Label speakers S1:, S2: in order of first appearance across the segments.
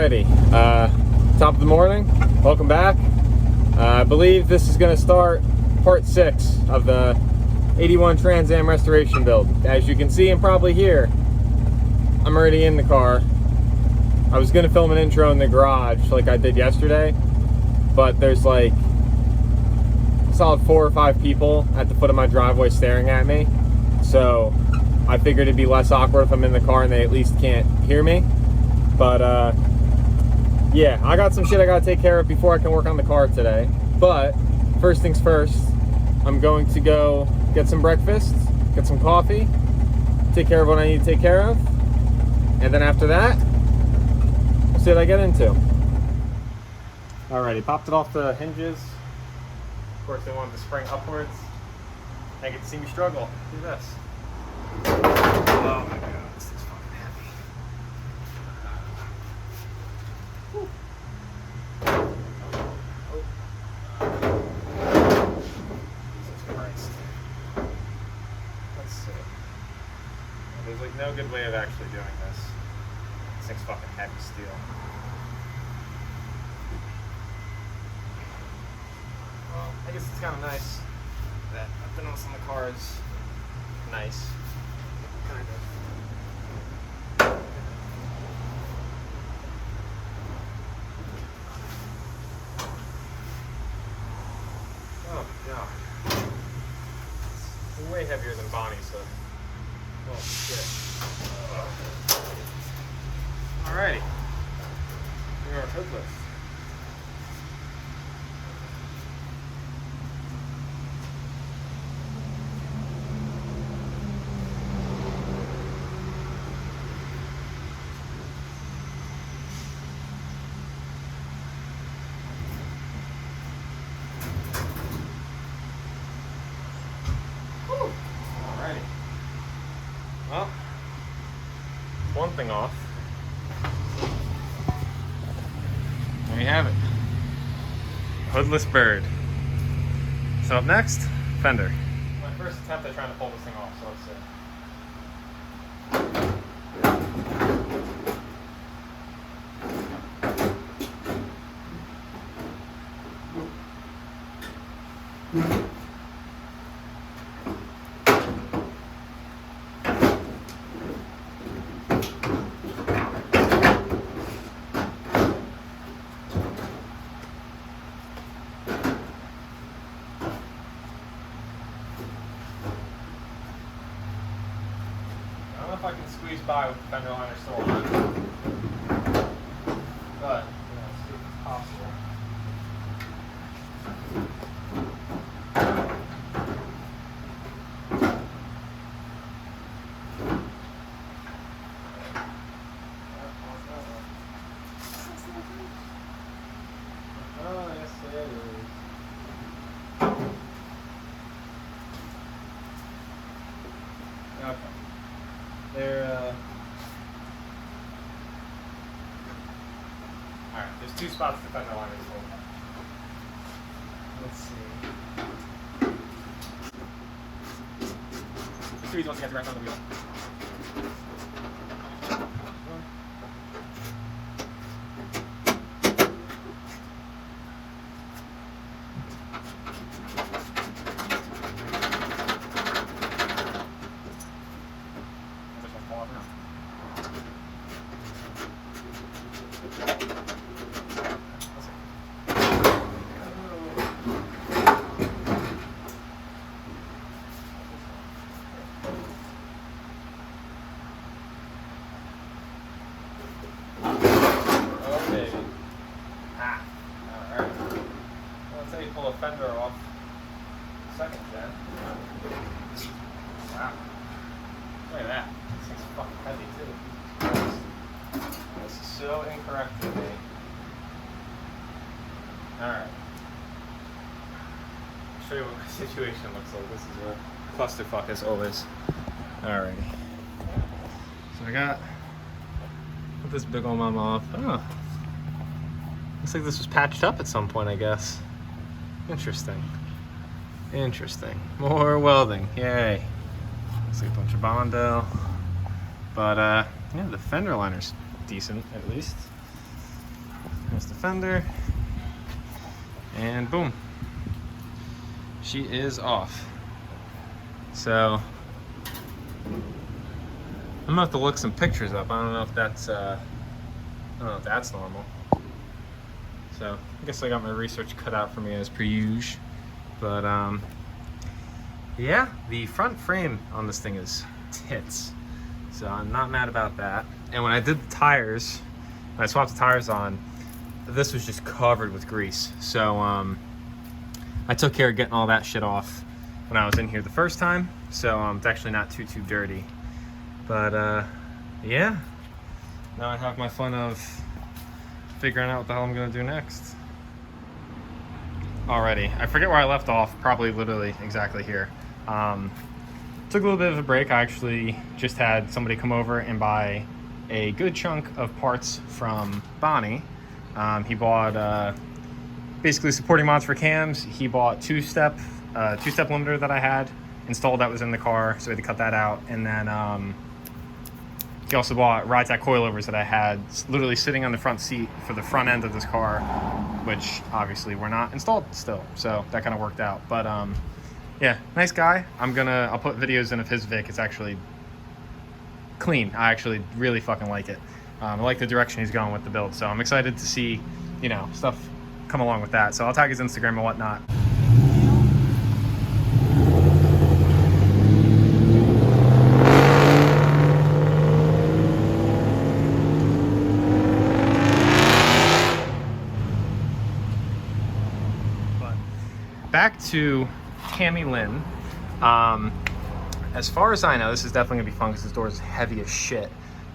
S1: Alrighty, top of the morning, welcome back. I believe this is going to start part 6 of the 81 Trans Am restoration build. As you can see and probably hear, I'm already in the car. I was going to film an intro in the garage like I did yesterday, but there's like a solid 4 or 5 people at the foot of my driveway staring at me, so I figured it'd be less awkward if I'm in the car and they at least can't hear me. But yeah, I got some shit I gotta take care of before I can work on the car today. But first things first, I'm going to go get some breakfast, get some coffee, take care of what I need to take care of, and then after that, we'll see what I get into. Alrighty, popped it off the hinges. Of course, they wanted to spring upwards. They get to see me struggle. Do this. Oh my god, this thing's fucking heavy. Jesus Christ. Let's see. There's like no good way of actually doing this. This thing's fucking heavy steel. Well, I guess it's kind of nice that I've been on some of the cars. Nice. Kind of. Oh god. It's way heavier than Bonnie's, so. Oh shit. Alrighty. Here's our hood lift. Well, one thing off. There you have it. Hoodless bird. So up next, fender. My first attempt at trying to pull this thing off, so let's see. I don't know if I can squeeze by with the fender liner still on, but let's see if it's possible. Oh, yes it is. Okay. Alright, there's 2 spots the fender liner is holding. Let's see. It's too easy once you get the right on the wheel. Pull a fender off second gen. Wow. Look at that. This thing's fucking heavy too. This is so incorrect to me. Alright. I'll show you what my situation looks like. This is a clusterfuck as always. Alrighty. So I got put this big old mama off. Oh. Looks like this was patched up at some point, I guess. Interesting. Interesting. More welding. Yay. Looks like a bunch of Bondo. But, yeah, the fender liner's decent, at least. There's the fender. And boom. She is off. So I'm gonna have to look some pictures up. I don't know if that's normal. So I guess I got my research cut out for me as per usual. But yeah, the front frame on this thing is tits. So I'm not mad about that. And when I did the tires, when I swapped the tires on, this was just covered with grease. So I took care of getting all that shit off when I was in here the first time. So it's actually not too dirty. But yeah, now I have my fun of figuring out what the hell I'm gonna do next. Alrighty, I forget where I left off, probably literally exactly here. Took a little bit of a break. I actually just had somebody come over and buy a good chunk of parts from Bonnie. He bought basically supporting mods for cams. He bought two-step limiter that I had installed that was in the car, so we had to cut that out. And then he also bought Ridesack coilovers that I had literally sitting on the front seat for the front end of this car, which obviously were not installed still, so that kind of worked out. But yeah, nice guy. I'll put videos in of his Vic. It's actually clean. I actually really fucking like it. I like the direction he's going with the build, so I'm excited to see, you know, stuff come along with that. So I'll tag his Instagram and whatnot. But back to Tammy Lynn. As far as I know, this is definitely gonna be fun because this door is heavy as shit.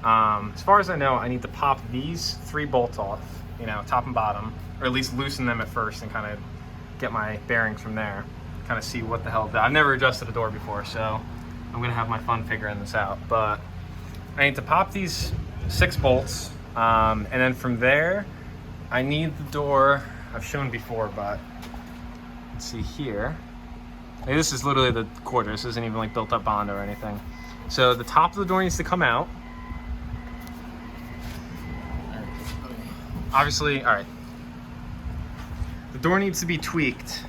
S1: As far as I know, I need to pop these 3 bolts off, you know, top and bottom, or at least loosen them at first and kind of get my bearings from there, kind of see what the hell. I've never adjusted a door before, so I'm gonna have my fun figuring this out. But I need to pop these 6 bolts, and then from there, I need the door. I've shown before, but let's see here. Hey, this is literally the quarter. This isn't even like built up Bondo or anything. So the top of the door needs to come out. Obviously, all right. The door needs to be tweaked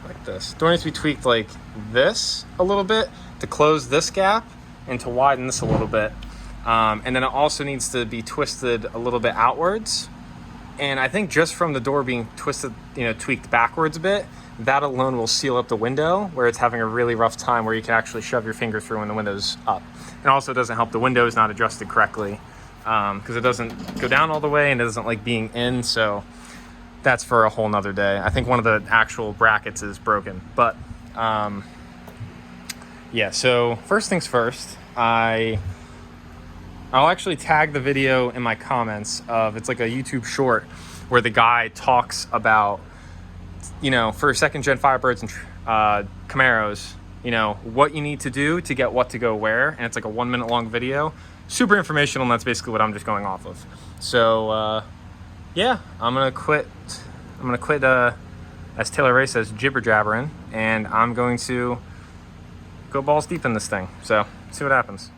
S1: like this. The door needs to be tweaked like this a little bit to close this gap and to widen this a little bit. And then it also needs to be twisted a little bit outwards. And I think just from the door being twisted, you know, tweaked backwards a bit, that alone will seal up the window where it's having a really rough time where you can actually shove your finger through when the window's up. It also doesn't help the window is not adjusted correctly because it doesn't go down all the way and it doesn't like being in. So that's for a whole nother day. I think one of the actual brackets is broken, but yeah. So first things first, I'll actually tag the video in my comments of, it's like a YouTube short where the guy talks about, you know, for second gen Firebirds and Camaros, you know, what you need to do to get what to go where. And it's like a 1 minute long video, super informational. And that's basically what I'm just going off of. So yeah, I'm going to quit, as Taylor Ray says, jibber jabbering. And I'm going to go balls deep in this thing. So see what happens.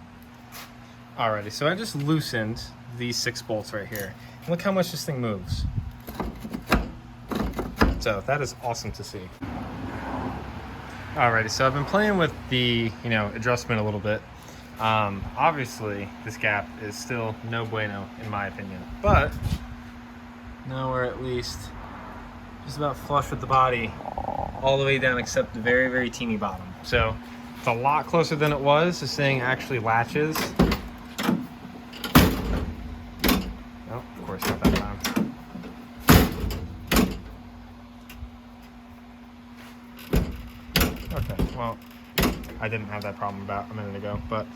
S1: Alrighty, so I just loosened these 6 bolts right here. Look how much this thing moves. So that is awesome to see. Alrighty, so I've been playing with the, you know, adjustment a little bit. Obviously, this gap is still no bueno in my opinion, but now we're at least just about flush with the body all the way down except the very, very teeny bottom. So it's a lot closer than it was. This thing actually latches. Oh, of course, not that time. Okay, well, I didn't have that problem about a minute ago, but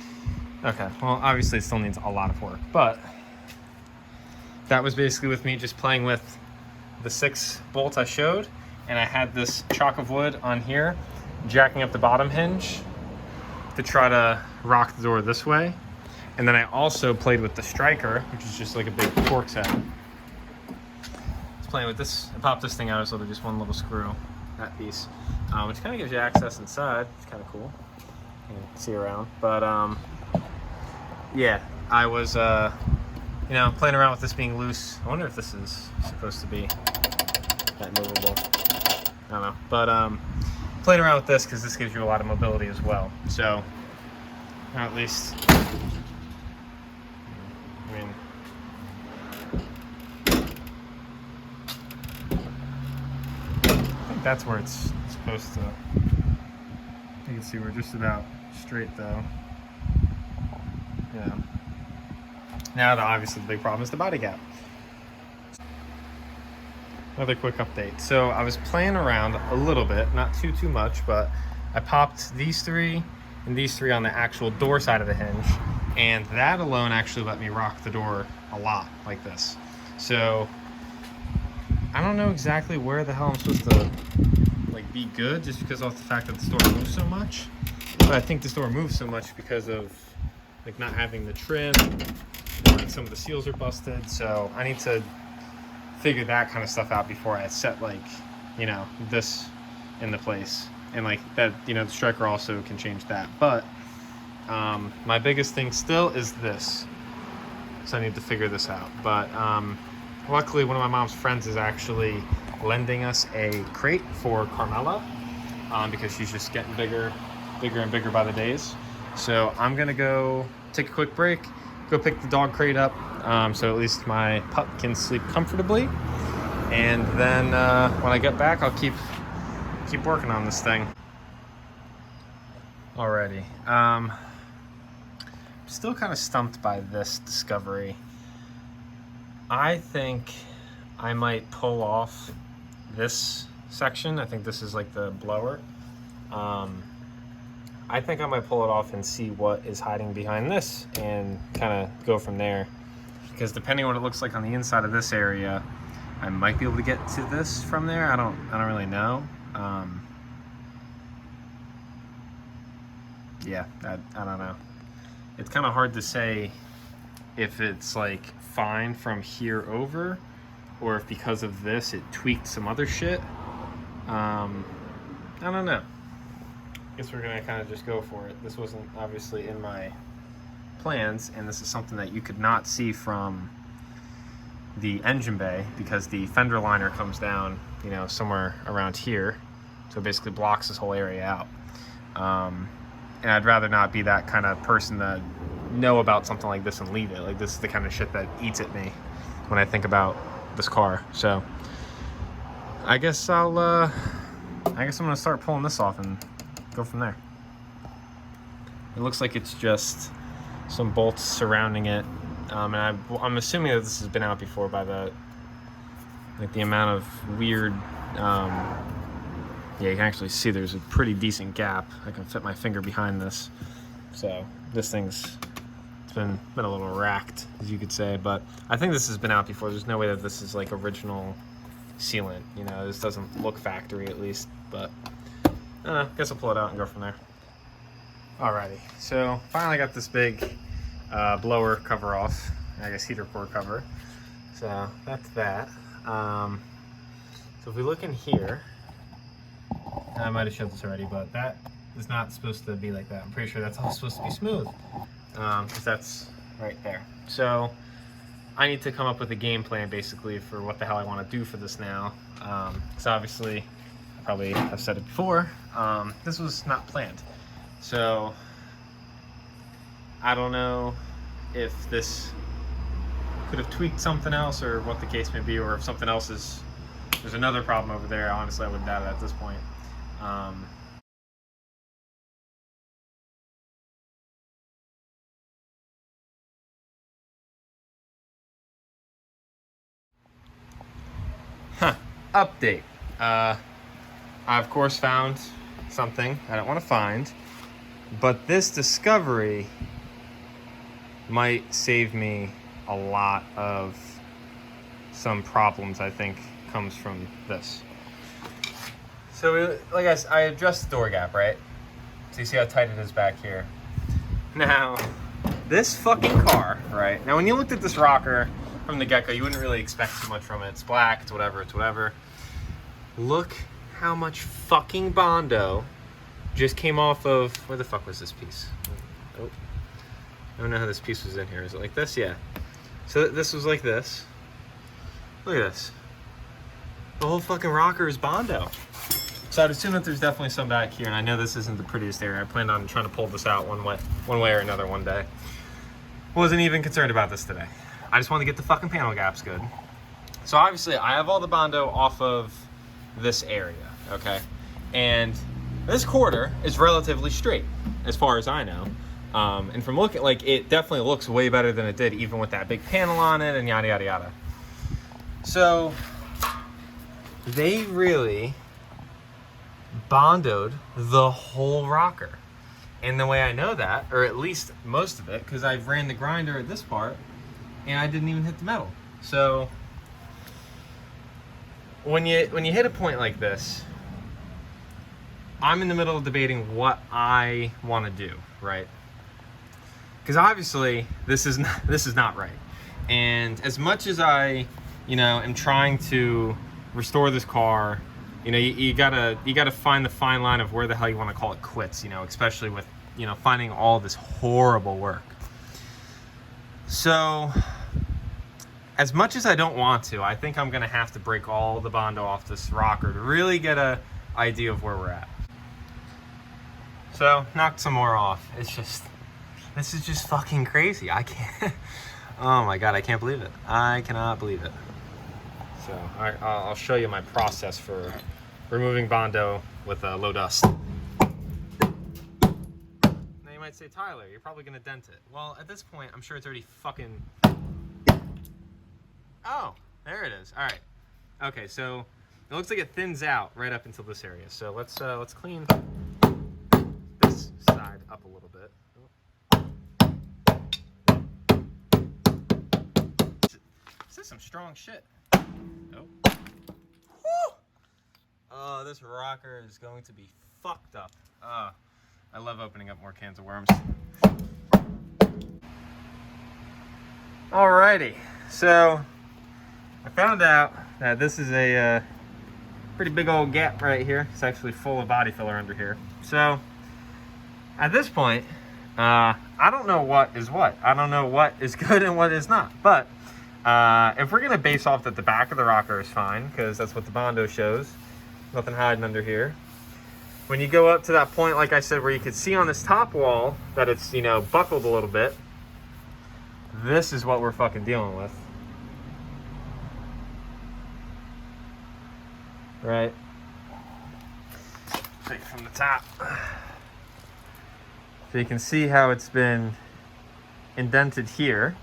S1: okay, well, obviously it still needs a lot of work, but that was basically with me just playing with the 6 bolts I showed, and I had this chock of wood on here, jacking up the bottom hinge to try to rock the door this way. And then I also played with the striker, which is just like a big Torx head. I was playing with this, I popped this thing out, so just one little screw, that piece, which kind of gives you access inside. It's kind of cool. You can see around, but yeah, I was, you you know, playing around with this being loose. I wonder if this is supposed to be that movable. I don't know. But playing around with this because this gives you a lot of mobility as well. So, or at least, I mean, I think that's where it's supposed to. You can see we're just about straight though. Yeah. Now, obviously, the big problem is the body gap. Another quick update. So I was playing around a little bit, not too much, but I popped these three and these three on the actual door side of the hinge, and that alone actually let me rock the door a lot like this. So I don't know exactly where the hell I'm supposed to like be good, just because of the fact that this door moves so much. But I think this door moves so much because of like not having the trim, and some of the seals are busted. So I need to figure that kind of stuff out before I set, like, you know, this into place. And like that, you know, the striker also can change that. But my biggest thing still is this, so I need to figure this out. But luckily one of my mom's friends is actually lending us a crate for Carmela, because she's just getting bigger and bigger by the days. So I'm gonna go take a quick break, go pick the dog crate up, so at least my pup can sleep comfortably. And then when I get back, I'll keep working on this thing. Alrighty. Still kind of stumped by this discovery. I think I might pull off this section. I think this is like the blower. I think I might pull it off and see what is hiding behind this and kind of go from there. Because depending on what it looks like on the inside of this area, I might be able to get to this from there. I don't really know. Yeah, I don't know. It's kind of hard to say if it's like fine from here over, or if because of this it tweaked some other shit. I don't know. Guess we're gonna kind of just go for it. This wasn't obviously in my plans, and this is something that you could not see from the engine bay because the fender liner comes down, you know, somewhere around here, so it basically blocks this whole area out. And I'd rather not be that kind of person that know about something like this and leave it. Like, this is the kind of shit that eats at me when I think about this car. So I guess I'm gonna start pulling this off and go from there. It looks like it's just some bolts surrounding it, and I'm assuming that this has been out before by the amount of weird. Yeah, you can actually see there's a pretty decent gap. I can fit my finger behind this, so this thing's been a little racked, as you could say. But I think this has been out before. There's no way that this is like original sealant. You know, this doesn't look factory at least, but. I don't know, guess I'll pull it out and go from there. Alrighty, so finally got this big blower cover off, I guess heater core cover. So that's that. So if we look in here, I might have showed this already, but that is not supposed to be like that. I'm pretty sure that's all supposed to be smooth, because that's right there. So I need to come up with a game plan basically for what the hell I want to do for this now. So obviously, probably have said it before, this was not planned. So I don't know if this could have tweaked something else or what the case may be, or if something else is, there's another problem over there. Honestly, I wouldn't doubt it at this point. Update. I of course found something I don't want to find, but this discovery might save me a lot of some problems. I think comes from this. So like I addressed the door gap, right? So you see how tight it is back here. Now this fucking car, right? Now when you looked at this rocker from the get-go, you wouldn't really expect too much from it. It's black, it's whatever. Look how much fucking Bondo just came off of, where the fuck was this piece? Oh, I don't know how this piece was in here. Is it like this? Yeah. So this was like this. Look at this. The whole fucking rocker is Bondo. So I'd assume that there's definitely some back here, and I know this isn't the prettiest area. I planned on trying to pull this out one way or another one day. Wasn't even concerned about this today. I just wanted to get the fucking panel gaps good. So obviously I have all the Bondo off of this area, okay? And this quarter is relatively straight, as far as I know. And from looking, like, it definitely looks way better than it did, even with that big panel on it and yada, yada, yada. So they really Bondoed the whole rocker. And the way I know that, or at least most of it, because I've ran the grinder at this part and I didn't even hit the metal. So when you hit a point like this, I'm in the middle of debating what I want to do, right? Because obviously this is not right. And as much as I, am trying to restore this car, you gotta find the fine line of where the hell you want to call it quits, especially with, finding all this horrible work. So as much as I don't want to, I think I'm gonna have to break all the Bondo off this rocker to really get a idea of where we're at. So knocked some more off. This is just fucking crazy. I can't, oh my God, I can't believe it. I cannot believe it. So I'll show you my process for removing Bondo with low dust. Now you might say, Tyler, you're probably gonna dent it. Well, at this point, I'm sure it's already fucking... Oh, there it is. All right. Okay, so it looks like it thins out right up until this area. So let's clean this side up a little bit. This is some strong shit. Nope. Woo! Oh, this rocker is going to be fucked up. I love opening up more cans of worms. Alrighty, so I found out that this is a pretty big old gap right here. It's actually full of body filler under here. So at this point, I don't know what is what. I don't know what is good and what is not. But if we're gonna base off that the back of the rocker is fine, because that's what the Bondo shows, nothing hiding under here. When you go up to that point, like I said, where you could see on this top wall that it's, buckled a little bit, this is what we're fucking dealing with. Right? Take it from the top. So you can see how it's been indented here.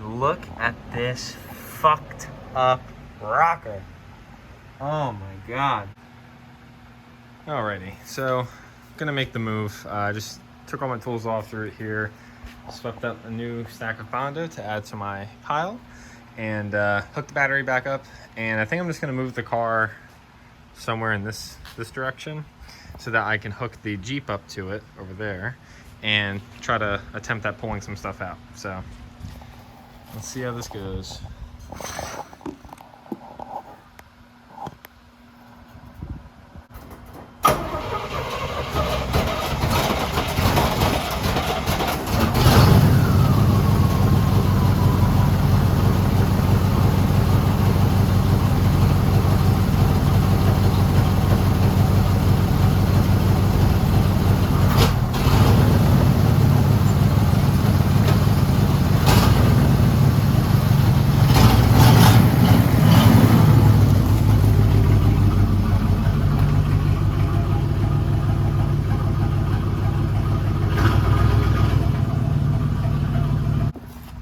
S1: Look at this fucked up rocker. Oh my God. Alrighty, so I'm gonna make the move. Just took all my tools off through it here. Swept up a new stack of Bondo to add to my pile, and hooked the battery back up. And I think I'm just gonna move the car somewhere in this direction so that I can hook the Jeep up to it over there and try to attempt at pulling some stuff out. So let's see how this goes.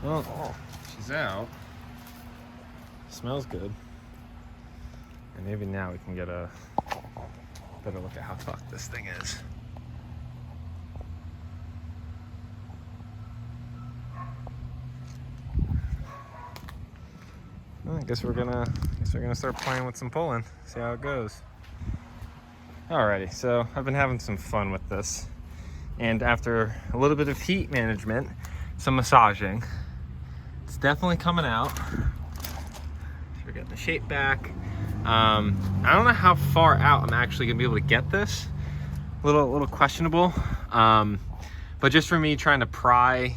S1: Well, she's out. Smells good. And maybe now we can get a better look at how fucked this thing is. Well, I guess we're gonna start playing with some pulling, see how it goes. Alrighty, so I've been having some fun with this, and after a little bit of heat management, some massaging, it's definitely coming out. So we're getting the shape back. I don't know how far out I'm actually gonna be able to get this. A little questionable. But just for me trying to pry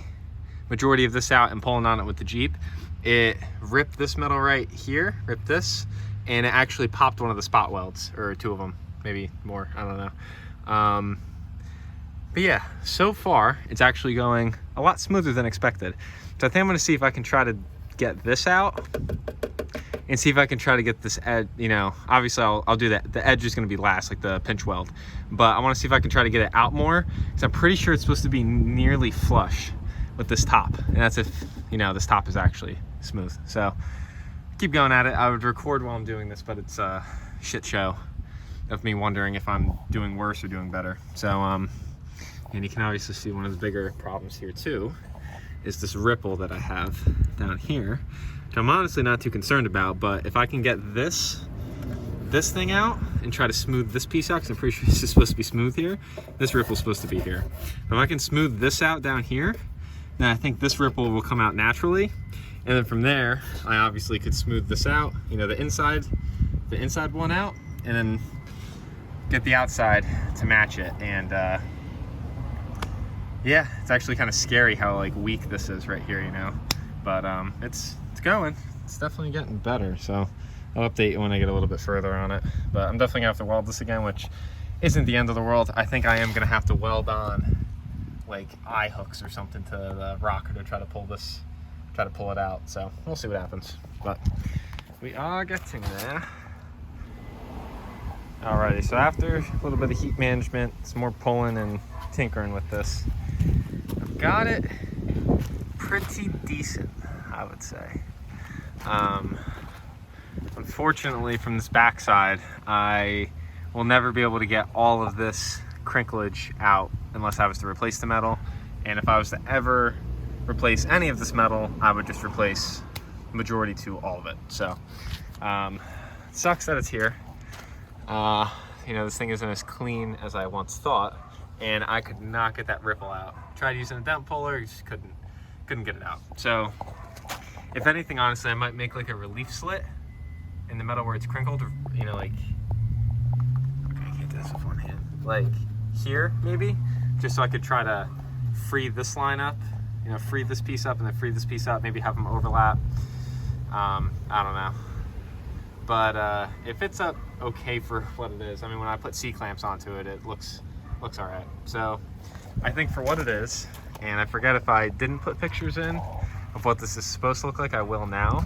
S1: majority of this out and pulling on it with the Jeep, it ripped this metal right here, ripped this, and it actually popped one of the spot welds, or two of them, maybe more, I don't know. But yeah, so far it's actually going a lot smoother than expected. So I think I'm gonna see if I can try to get this out and see if I can try to get this edge, you know, obviously I'll do that. The edge is gonna be last, like the pinch weld, but I wanna see if I can try to get it out more, because I'm pretty sure it's supposed to be nearly flush with this top. And that's if, you know, this top is actually smooth. So keep going at it. I would record while I'm doing this, but it's a shit show of me wondering if I'm doing worse or doing better. So, and you can obviously see one of the bigger problems here too is this ripple that I have down here, which I'm honestly not too concerned about, but if I can get this thing out and try to smooth this piece out, because I'm pretty sure this is supposed to be smooth here, this ripple's supposed to be here. But if I can smooth this out down here, then I think this ripple will come out naturally. And then from there, I obviously could smooth this out, you know, the inside one out, and then get the outside to match it. And yeah, it's actually kind of scary how like weak this is right here, you know, but it's going, it's definitely getting better. So I'll update you when I get a little bit further on it, but I'm definitely gonna have to weld this again, which isn't the end of the world. I think I am gonna have to weld on like eye hooks or something to the rocker to try to pull it out. So we'll see what happens, but we are getting there. Alrighty, so after a little bit of heat management, some more pulling and tinkering with this, I've got it pretty decent, I would say. Unfortunately, from this backside, I will never be able to get all of this crinklage out unless I was to replace the metal. And if I was to ever replace any of this metal, I would just replace the majority to all of it. So it sucks that it's here. You know, this thing isn't as clean as I once thought, and I could not get that ripple out. Tried using a dent puller, just couldn't get it out. So if anything, honestly, I might make like a relief slit in the metal where it's crinkled, or, you know, like, okay, I can't do this with one hand, like here maybe, just so I could try to free this line up, you know, free this piece up and then free this piece up, maybe have them overlap. I don't know, but if it's up okay for what it is, I mean, when I put C-clamps onto it, it looks all right. So I think for what it is, and I forget if I didn't put pictures in of what this is supposed to look like, I will now,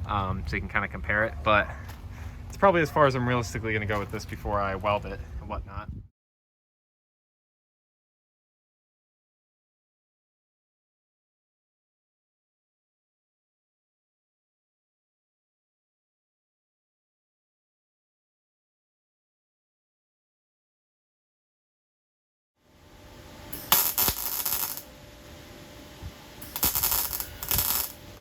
S1: so you can kind of compare it, but it's probably as far as I'm realistically going to go with this before I weld it and whatnot.